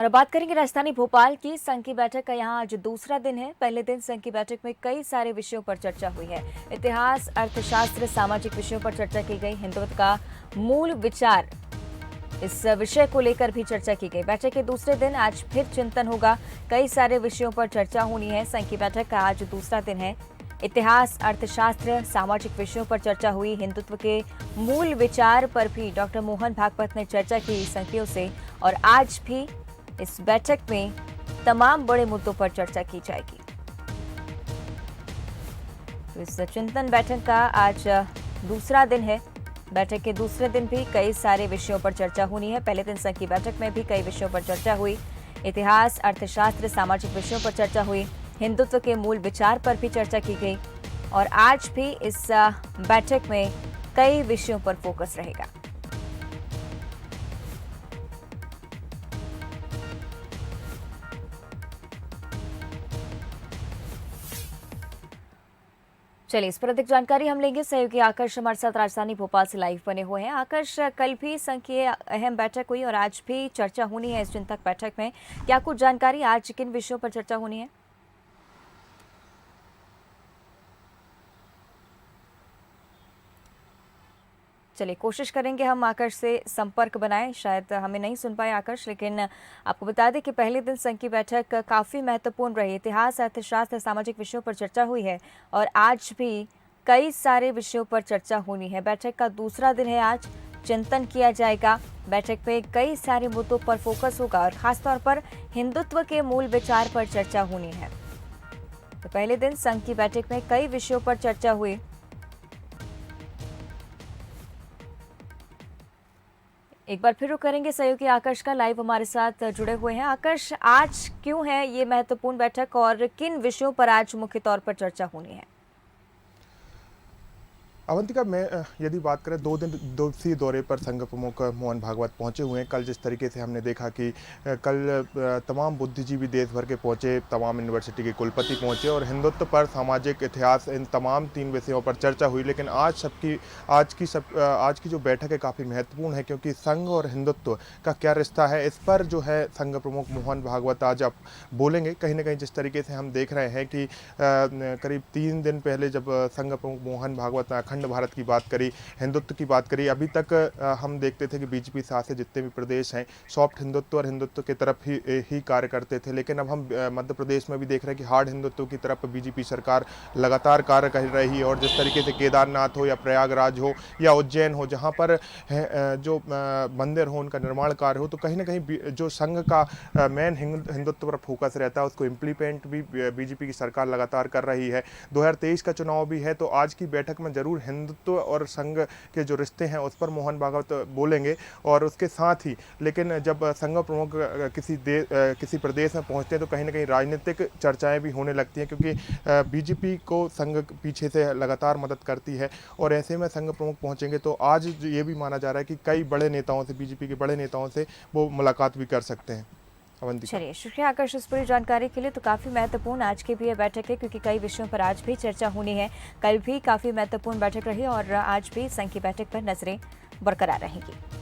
और अब बात करेंगे राजधानी भोपाल की संघ की बैठक का। यहाँ आज दूसरा दिन है। पहले दिन संघ की बैठक में कई सारे विषयों पर चर्चा हुई है। इतिहास, अर्थशास्त्र, सामाजिक विषयों पर चर्चा की गई। हिंदुत्व का मूल विचार, इस विषय को लेकर भी चर्चा की गई। बैठक के दूसरे दिन आज फिर चिंतन होगा। कई सारे विषयों पर चर्चा होनी है। संघ की बैठक का आज दूसरा दिन है। इतिहास, अर्थशास्त्र, सामाजिक विषयों पर चर्चा हुई। हिंदुत्व के मूल विचार पर भी डॉक्टर मोहन भागवत ने चर्चा की संघियों से। और आज भी इस बैठक में तमाम बड़े मुद्दों पर चर्चा की जाएगी। तो इस चिंतन बैठक का आज दूसरा दिन है। बैठक के दूसरे दिन भी कई सारे विषयों पर चर्चा होनी है। पहले दिन संघ की बैठक में भी कई विषयों पर चर्चा हुई। इतिहास, अर्थशास्त्र, सामाजिक विषयों पर चर्चा हुई। हिंदुत्व के मूल विचार पर भी चर्चा की गई। और आज भी इस बैठक में कई विषयों पर फोकस रहेगा। चलिए, इस पर अधिक जानकारी हम लेंगे। सहयोगी आकर्ष हमारे साथ राजधानी भोपाल से लाइव बने हुए हैं। आकर्ष, कल भी संघ की अहम बैठक हुई और आज भी चर्चा होनी है इस चिंतक बैठक में। क्या कुछ जानकारी, आज किन विषयों पर चर्चा होनी है? चलिए, कोशिश करेंगे हम आकर्ष से संपर्क बनाएं। शायद हमें नहीं सुन पाए आकर्ष, लेकिन आपको बता दें कि पहले दिन संघ की बैठक काफ़ी महत्वपूर्ण रही। इतिहास, अर्थशास्त्र, सामाजिक विषयों पर चर्चा हुई है और आज भी कई सारे विषयों पर चर्चा होनी है। बैठक का दूसरा दिन है आज, चिंतन किया जाएगा। बैठक में कई सारे मुद्दों पर फोकस होगा और खासतौर पर हिंदुत्व के मूल विचार पर चर्चा होनी है। तो पहले दिन संघ की बैठक में कई विषयों पर चर्चा हुई। एक बार फिर रुक करेंगे सहयोगी आकर्ष का, लाइव हमारे साथ जुड़े हुए हैं। आकर्ष, आज क्यों है ये महत्वपूर्ण बैठक और किन विषयों पर आज मुख्य तौर पर चर्चा होनी है? अवंतिका, मैं यदि बात करें 2 दिवसीय दौरे पर संघ प्रमुख मोहन भागवत पहुंचे हुए हैं। कल जिस तरीके से हमने देखा कि कल तमाम बुद्धिजीवी देश भर के पहुंचे, तमाम यूनिवर्सिटी के कुलपति पहुंचे और हिंदुत्व पर, सामाजिक, इतिहास, इन तमाम 3 विषयों पर चर्चा हुई। लेकिन आज की जो बैठक है काफ़ी महत्वपूर्ण है, क्योंकि संघ और हिंदुत्व का क्या रिश्ता है, इस पर जो है संघ प्रमुख मोहन भागवत आज आप बोलेंगे। कहीं ना कहीं जिस तरीके से हम देख रहे हैं कि करीब 3 दिन पहले जब संघ प्रमुख मोहन भागवत ने अखंड भारत की बात करी, हिंदुत्व की बात करी, अभी तक हम देखते थे कि बीजेपी शासित जितने भी प्रदेश हैं सॉफ्ट हिंदुत्व और हिंदुत्व की तरफ ही कार्य करते थे। लेकिन अब हम मध्य प्रदेश में भी देख रहे हैं कि हार्ड हिंदुत्व की तरफ बीजेपी सरकार लगातार कार्य कर रही है। और जिस तरीके से केदारनाथ हो या प्रयागराज हो या उज्जैन हो, जहाँ पर जो मंदिर हो उनका निर्माण कार्य हो, तो कहीं ना कहीं जो संघ का मेन हिंदुत्व पर फोकस रहता है उसको इम्प्लीमेंट भी बीजेपी की सरकार लगातार कर रही है। 2023 का चुनाव भी है, तो आज की बैठक में जरूर हिंदुत्व और संघ के जो रिश्ते हैं उस पर मोहन भागवत बोलेंगे। और उसके साथ ही, लेकिन जब संघ प्रमुख किसी प्रदेश में पहुंचते हैं तो कहीं ना कहीं राजनीतिक चर्चाएं भी होने लगती हैं, क्योंकि बीजेपी को संघ पीछे से लगातार मदद करती है। और ऐसे में संघ प्रमुख पहुंचेंगे तो आज ये भी माना जा रहा है कि कई बड़े नेताओं से, बीजेपी के बड़े नेताओं से वो मुलाकात भी कर सकते हैं। चलिए, शुक्रिया आकर्ष इस पूरी जानकारी के लिए। तो काफी महत्वपूर्ण आज की भी ये बैठक है, क्योंकि कई विषयों पर आज भी चर्चा होनी है। कल भी काफी महत्वपूर्ण बैठक रही और आज भी संघ की बैठक पर नजरें बरकरार रहेंगी।